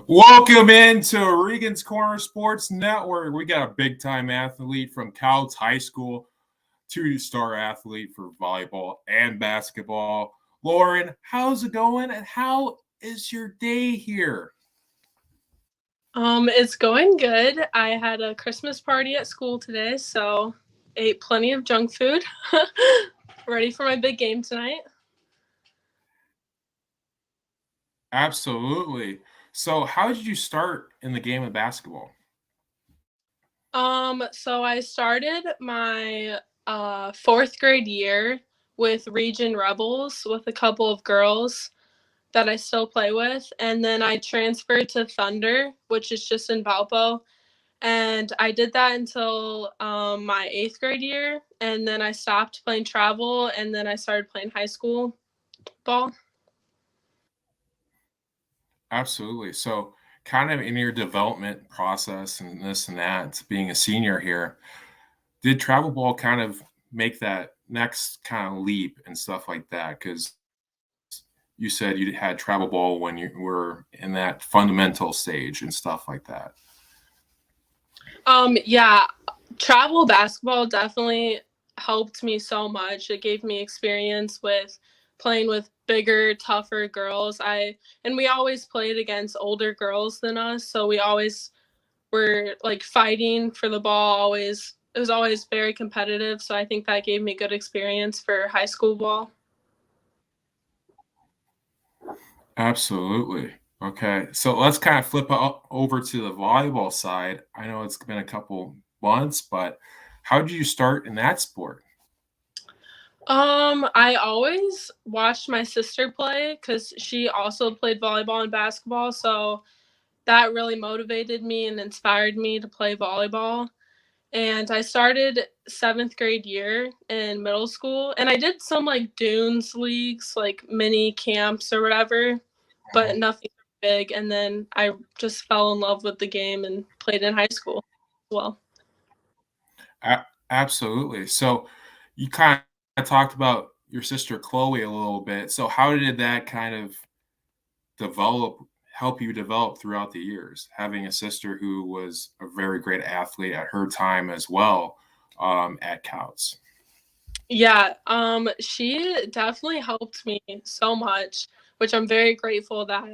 Welcome into Regan's Corner Sports Network. We got a big-time athlete from Kouts High School, two-star athlete for volleyball and basketball. Lauryn, how's it going, and how is your day here? It's going good. I had a Christmas party at school today, so ate plenty of junk food. Ready for my big game tonight. Absolutely. So how did you start in the game of basketball? So I started my fourth grade year with Region Rebels with a couple of girls that I still play with, and then I transferred to Thunder, which is just in Valpo. And I did that until my eighth grade year, and then I stopped playing travel, and then I started playing high school ball. Absolutely. So kind of in your development process and this and that, being a senior here, did travel ball kind of make that next kind of leap and stuff like that? Because you said you had travel ball when you were in that fundamental stage and stuff like that. Yeah, travel basketball definitely helped me so much. It gave me experience with playing with bigger, tougher girls. We always played against older girls than us, so we always were like fighting for the ball. Always, it was always very competitive. So I think that gave me good experience for high school ball. Absolutely. Okay. So let's kind of flip over to the volleyball side. I know it's been a couple months, but how did you start in that sport? I always watched my sister play because she also played volleyball and basketball. So that really motivated me and inspired me to play volleyball. And I started seventh grade year in middle school, and I did some like dunes leagues, like mini camps or whatever, but nothing big. And then I just fell in love with the game and played in high school as well. Absolutely. So you kind of talked about your sister Chloe a little bit. So how did that kind of develop, help you develop throughout the years? Having a sister who was a very great athlete at her time as well, at Kouts. Yeah, she definitely helped me so much, which I'm very grateful that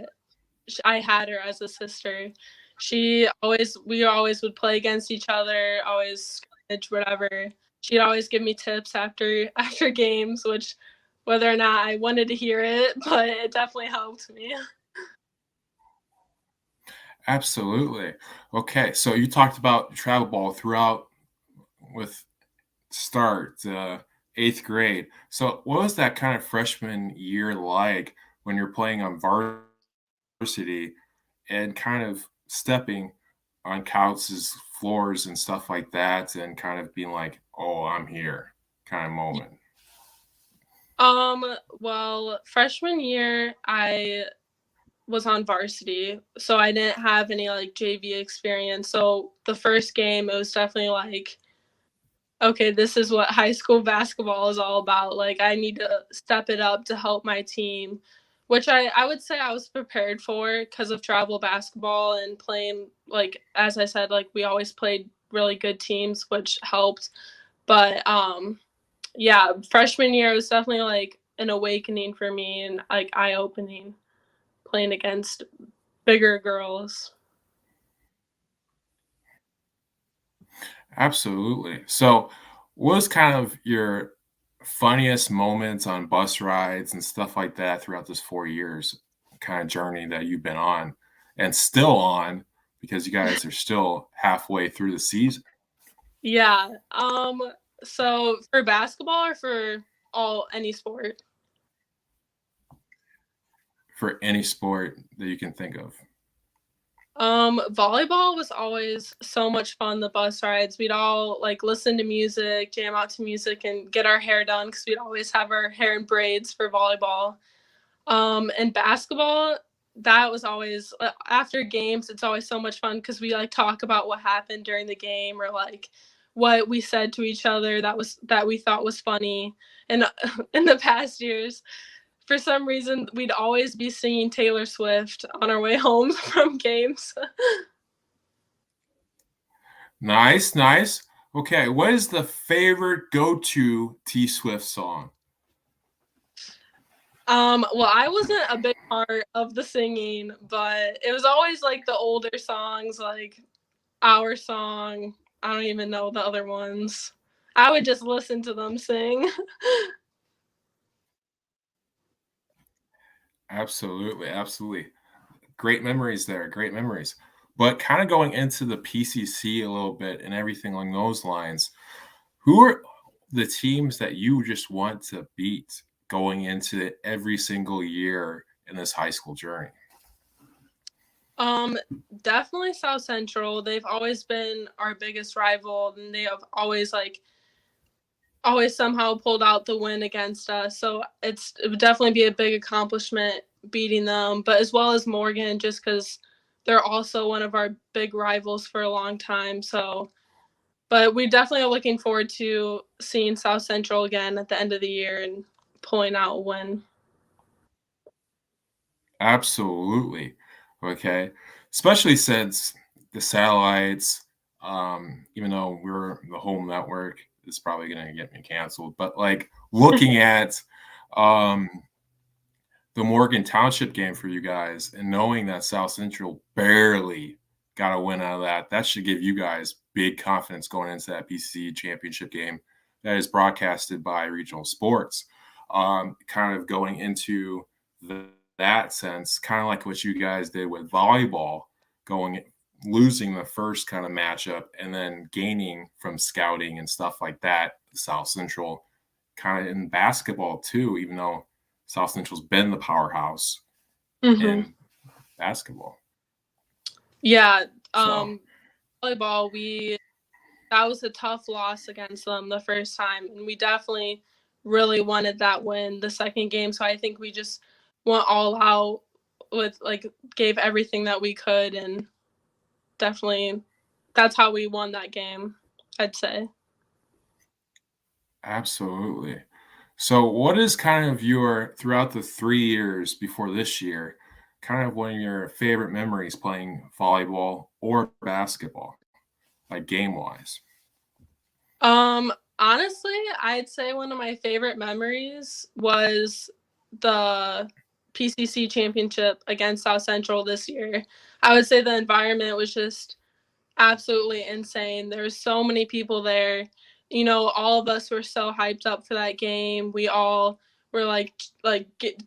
I had her as a sister. We always would play against each other, always scrimmage, whatever. She'd always give me tips after after games, which whether or not I wanted to hear it, but it definitely helped me. Absolutely. Okay, so you talked about travel ball throughout with start eighth grade. So what was that kind of freshman year like when you're playing on varsity and kind of stepping on Couch's floors and stuff like that, and kind of being like, "Oh, I'm here," kind of moment? Well, freshman year I was on varsity, so I didn't have any like JV experience. So the first game it was definitely like, okay, this is what high school basketball is all about. Like, I need to step it up to help my team, which I would say I was prepared for because of travel basketball and playing, like, as I said, like, we always played really good teams, which helped. But yeah, freshman year was definitely like an awakening for me and like eye opening playing against bigger girls. Absolutely. So, what was kind of your funniest moments on bus rides and stuff like that throughout this 4 years kind of journey that you've been on and still on because you guys are still halfway through the season Yeah. So for basketball or for all any sport? for any sport that you can think of? Volleyball was always so much fun. The bus rides, we'd all like listen to music, jam out to music, and get our hair done because we'd always have our hair in braids for volleyball. And basketball, that was always after games. It's always so much fun because we like talk about what happened during the game or like what we said to each other that we thought was funny. And in the past years, for some reason we'd always be singing Taylor Swift on our way home from games. Nice, nice. Okay, what is the favorite go-to T Swift song? Well, I wasn't a big part of the singing, but it was always like the older songs, like Our Song. I don't even know the other ones. I would just listen to them sing. Absolutely, absolutely. Great memories there, great memories. But kind of going into the PCC a little bit and everything along those lines, who are the teams that you just want to beat going into every single year in this high school journey? Um, Definitely South Central. They've always been our biggest rival, and they have always somehow pulled out the win against us. So it would definitely be a big accomplishment beating them, but as well as Morgan, just because they're also one of our big rivals for a long time. So, but we definitely are looking forward to seeing South Central again at the end of the year and pulling out a win. Absolutely. Okay. Especially since the satellites, even though we're the home network, is probably going to get me canceled. But like looking at um, the Morgan Township game for you guys and knowing that South Central barely got a win out of that, that should give you guys big confidence going into that PCC championship game that is broadcasted by Regional Sports. Kind of going into that sense, kind of like what you guys did with volleyball, going losing the first kind of matchup and then gaining from scouting and stuff like that. South Central kind of in basketball too, even though South Central's been the powerhouse Hmm. in basketball. Yeah. So Volleyball, we that was a tough loss against them the first time, and we definitely really wanted that win the second game. So I think we just went all out with like gave everything that we could, and definitely that's how we won that game, I'd say. absolutely. So what is kind of your throughout the 3 years before this year, kind of one of your favorite memories playing volleyball or basketball, like game wise? Honestly, I'd say one of my favorite memories was the PCC championship against South Central this year. I would say the environment was just absolutely insane. There were so many people there. All of us were so hyped up for that game. We all were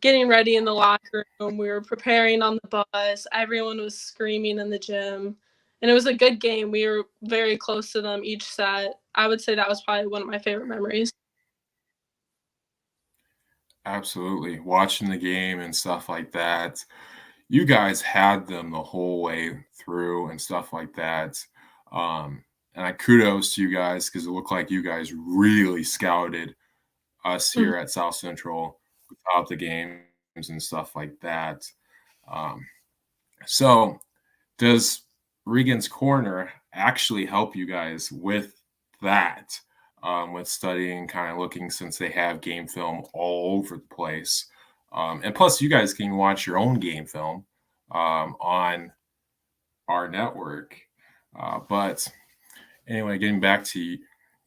getting ready in the locker room. We were preparing on the bus. Everyone was screaming in the gym. And it was a good game. We were very close to them each set. I would say that was probably one of my favorite memories. Absolutely. Watching the game and stuff like that. You guys had them the whole way through and stuff like that. And I kudos to you guys because it looked like you guys really scouted us Mhm. here at South Central without the games and stuff like that. Um, so, does Regan's Corner actually help you guys with that? With studying, kind of looking since they have game film all over the place. And plus, you guys can watch your own game film on our network. But anyway, getting back to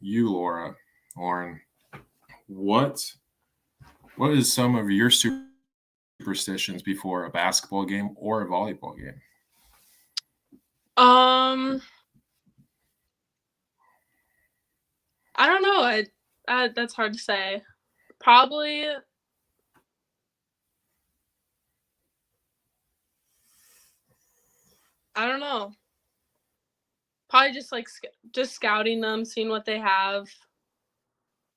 you, Lauren, what what is some of your superstitions before a basketball game or a volleyball game? Um, I don't know. That's hard to say. Probably, I don't know. Probably just just scouting them, seeing what they have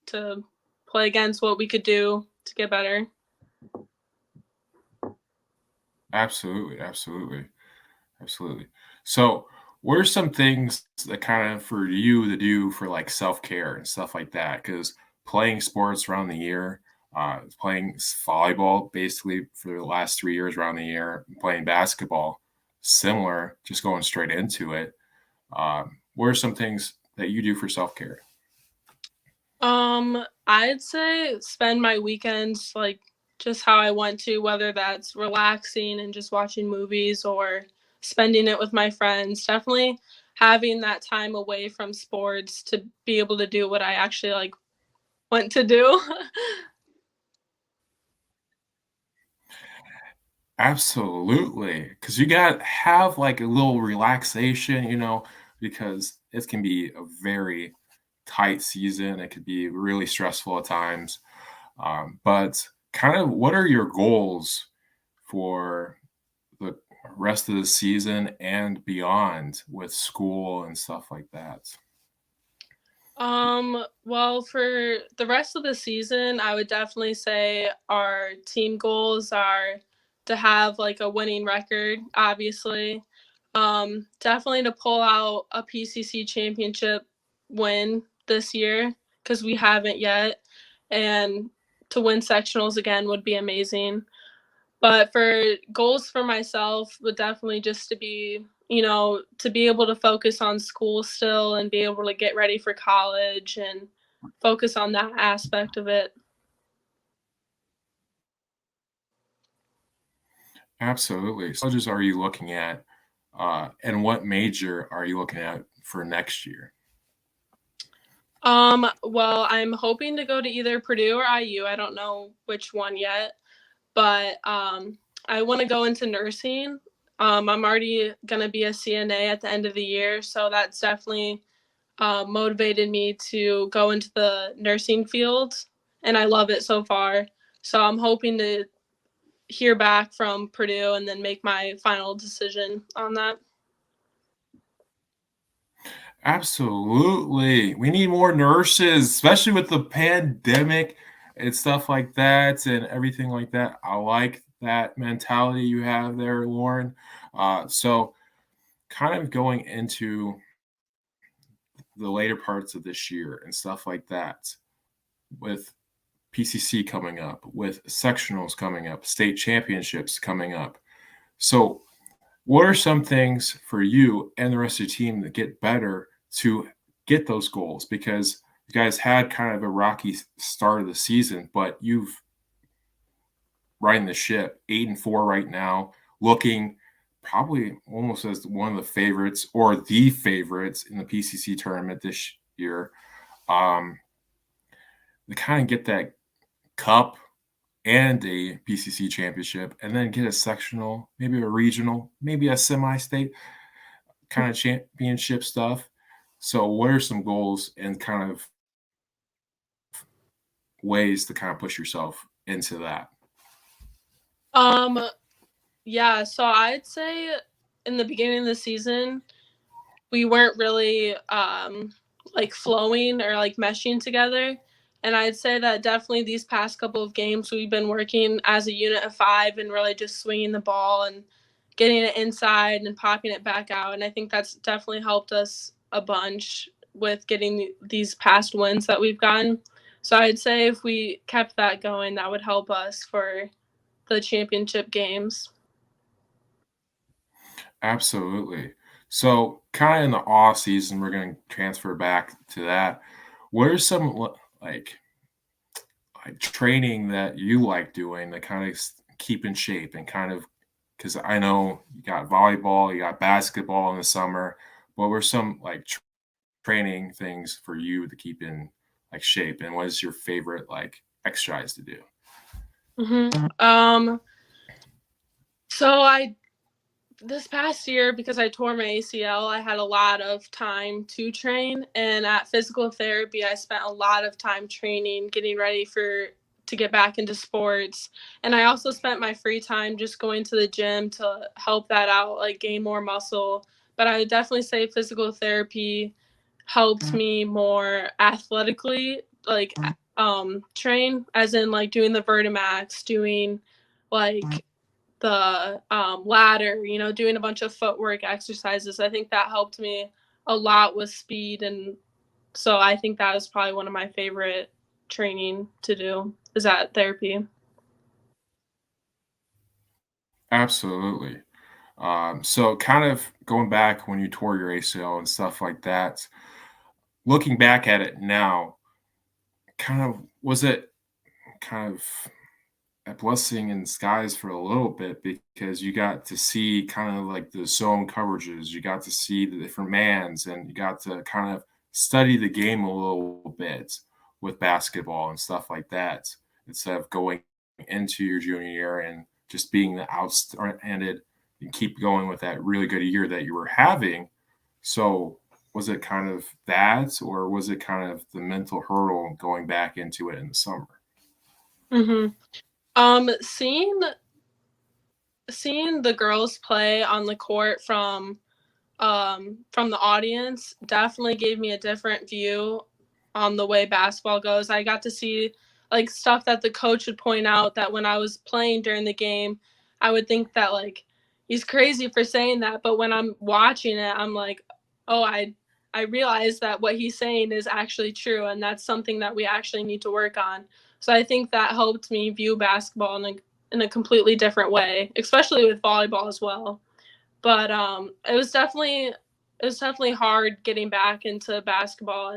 to play against, what we could do to get better. Absolutely, absolutely, absolutely. So, what are some things that kind of for you to do for like self care and stuff like that? Because playing sports around the year, playing volleyball basically for the last 3 years around the year, playing basketball, similar, just going straight into it. What are some things that you do for self care? I'd say spend my weekends like just how I want to, whether that's relaxing and just watching movies or spending it with my friends. Definitely having that time away from sports to be able to do what I actually like want to do. Absolutely, because you gotta have, like, a little relaxation, because it can be a very tight season. It could be really stressful at times. But kind of what are your goals for the rest of the season and beyond with school and stuff like that? Well, for the rest of the season, I would definitely say our team goals are to have like a winning record, obviously. Definitely to pull out a PCC championship win this year because we haven't yet, and to win sectionals again would be amazing. But for goals for myself would definitely just to be, to be able to focus on school still and be able to get ready for college and focus on that aspect of it. Absolutely. So colleges are you looking at, and what major are you looking at for next year? Well, I'm hoping to go to either Purdue or IU. I don't know which one yet, but I want to go into nursing. I'm already gonna be a CNA at the end of the year, so that's definitely motivated me to go into the nursing field, and I love it so far. So I'm hoping to hear back from Purdue and then make my final decision on that. Absolutely. We need more nurses, especially with the pandemic and stuff like that and everything like that. I like that mentality you have there, Lauren. So, kind of going into the later parts of this year and stuff like that, with PCC coming up, with sectionals coming up, state championships coming up. So, what are some things for you and the rest of your team to get better to get those goals? Because you guys had kind of a rocky start of the season, but you've riding the ship 8-4 right now, looking probably almost as one of the favorites or the favorites in the PCC tournament this year. Um, to kind of get that cup and a PCC championship, and then get a sectional, maybe a regional, maybe a semi-state kind of championship stuff. So, what are some goals and kind of ways to kind of push yourself into that? Um, yeah, so I'd say in the beginning of the season, we weren't really like flowing or like meshing together. And I'd say that definitely these past couple of games we've been working as a unit of five and really just swinging the ball and getting it inside and popping it back out. And I think that's definitely helped us a bunch with getting these past wins that we've gotten. So I'd say if we kept that going, that would help us for the championship games. Absolutely. So, kind of in the off season, we're going to transfer back to that. What are some like training that you like doing to kind of keep in shape and kind of because I know you got volleyball, you got basketball in the summer. What were some like training things for you to keep in like shape, and what is your favorite like exercise to do? Um, so I this past year, because I tore my ACL, I had a lot of time to train. And at physical therapy, I spent a lot of time training, getting ready for to get back into sports. And I also spent my free time just going to the gym to help that out, like gain more muscle. But I would definitely say physical therapy helped me more athletically, like train, as in like doing the Vertimax, doing like the ladder, doing a bunch of footwork exercises. I think that helped me a lot with speed. And so I think that is probably one of my favorite training to do is that therapy. Absolutely. So, kind of going back when you tore your ACL and stuff like that, looking back at it now, kind of was it kind of a blessing in disguise for a little bit because you got to see kind of like the zone coverages, you got to see the different mans, and you got to kind of study the game a little bit with basketball and stuff like that instead of going into your junior year and just being the outstanded and keep going with that really good year that you were having. So was it kind of that, or was it kind of the mental hurdle going back into it in the summer? Hmm. Seeing the girls play on the court from the audience definitely gave me a different view on the way basketball goes. I got to see like stuff that the coach would point out that when I was playing during the game, I would think that like he's crazy for saying that, but when I'm watching it, I'm like, oh, I realize that what he's saying is actually true, and that's something that we actually need to work on. So I think that helped me view basketball in a completely different way, especially with volleyball as well. But it was definitely hard getting back into basketball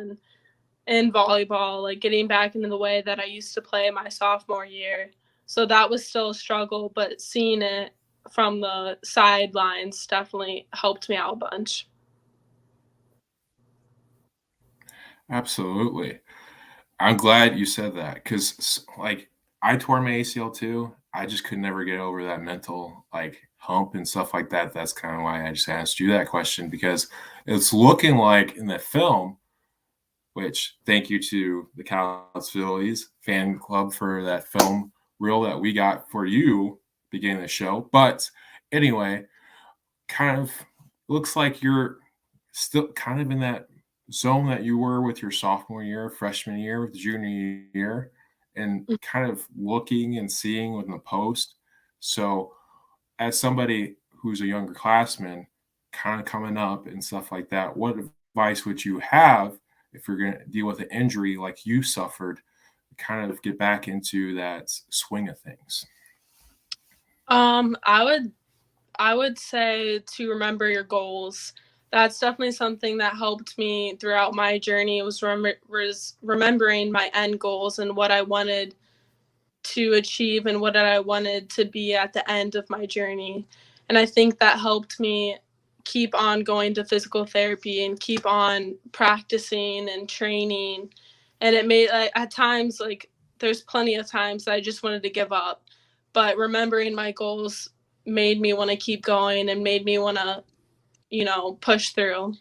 and volleyball, like getting back into the way that I used to play my sophomore year. So that was still a struggle, but seeing it from the sidelines definitely helped me out a bunch. Absolutely. I'm glad you said that because, like, I tore my ACL too. I just could never get over that mental like hump and stuff like that. That's kind of why I just asked you that question because it's looking like in the film, which thank you to the Kouts Phillies fan club for that film reel that we got for you beginning of the show. But anyway, kind of looks like you're still kind of in that zone that you were with your sophomore year, freshman year, with the junior year, and kind of looking and seeing in the post. So, as somebody who's a younger classman, kind of coming up and stuff like that, what advice would you have if you're going to deal with an injury like you suffered, kind of get back into that swing of things? Um, I would I would say to remember your goals. That's definitely something that helped me throughout my journey. Was remembering my end goals and what I wanted to achieve and what I wanted to be at the end of my journey. And I think that helped me keep on going to physical therapy and keep on practicing and training. And it made like at times like there's plenty of times that I just wanted to give up. But remembering my goals made me want to keep going and made me want to, push through.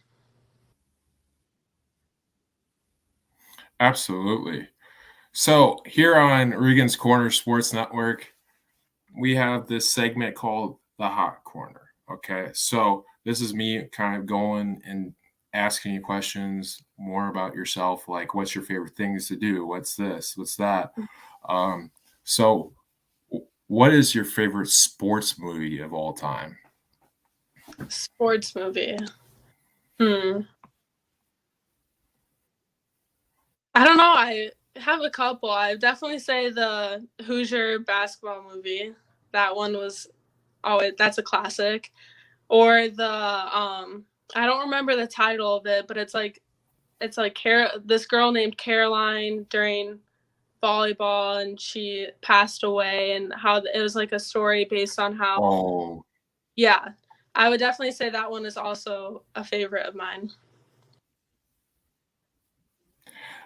Absolutely. So here on Regan's Corner Sports Network, we have this segment called the Hot Corner. Okay, so this is me kind of going and asking you questions more about yourself, like what's your favorite things to do? What's this? What's that? Um, so, what is your favorite sports movie of all time? Sports movie. Hmm. I don't know. I have a couple. I definitely say the Hoosier basketball movie. That one was that's a classic. Or the I don't remember the title of it, but it's like this girl named Caroline during volleyball and she passed away and how it was like a story based on how Oh, yeah. I would definitely say that one is also a favorite of mine.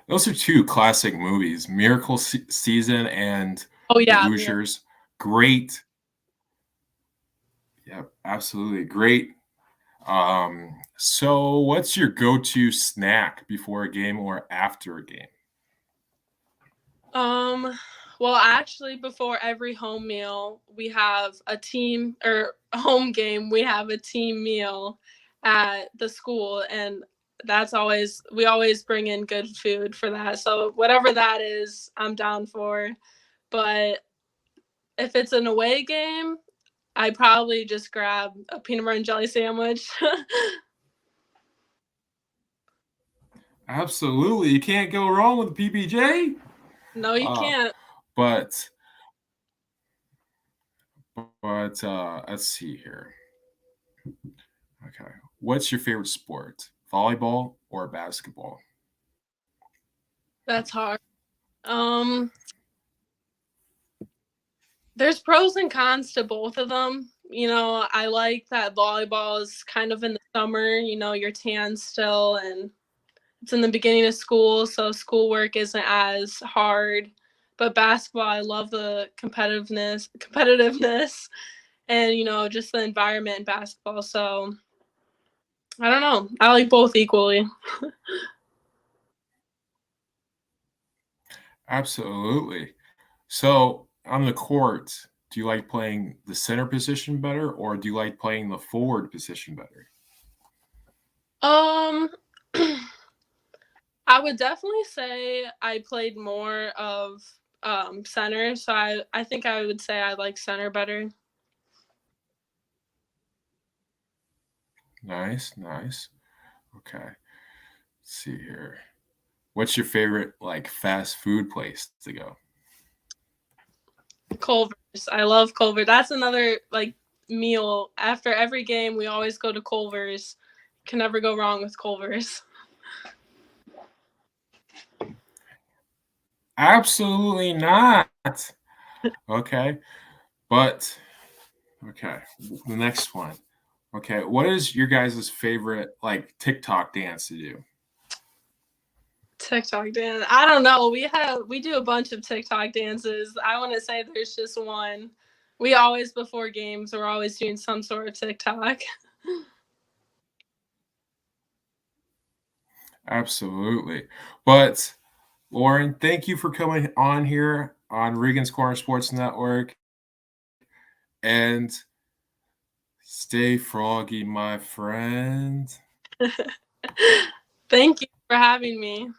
those are two classic movies, Miracle Season and Oh The yeah, Hoosiers. Great. Yeah, absolutely. Great. So what's your go-to snack before a game or after a game? Um, well, actually, before every home meal, we have a team or home game. We have a team meal at the school, and we always bring in good food for that. So whatever that is, I'm down for. But if it's an away game, I probably just grab a peanut butter and jelly sandwich. Absolutely. You can't go wrong with a PBJ. No, you Uh, can't. but let's see here. Okay. What's your favorite sport? Volleyball or basketball? That's hard. Um, There's pros and cons to both of them. You know, I like that volleyball is kind of in the summer, you know, you're tan still and it's in the beginning of school, so schoolwork isn't as hard. But basketball, I love the competitiveness and you know, just the environment in basketball. So I don't know. I like both equally. Absolutely. So on the court, do you like playing the center position better, or do you like playing the forward position better? Um I would definitely say I played more of center, so I think I would say I like center better. Nice, nice. Okay. Let's see here. What's your favorite like fast food place to go? Culver's. I love Culver. That's another like meal. After every game, we always go to Culver's. Can never go wrong with Culver's. Absolutely not. Okay. But okay, the next one. Okay, what is your guys' favorite like TikTok dance to do? TikTok dance. I don't know. We do a bunch of TikTok dances. I want to say there's just one. We always before games we're always doing some sort of TikTok. Absolutely. But Lauren, thank you for coming on here on Regan's Corner Sports Network. And stay froggy, my friend. Thank you for having me.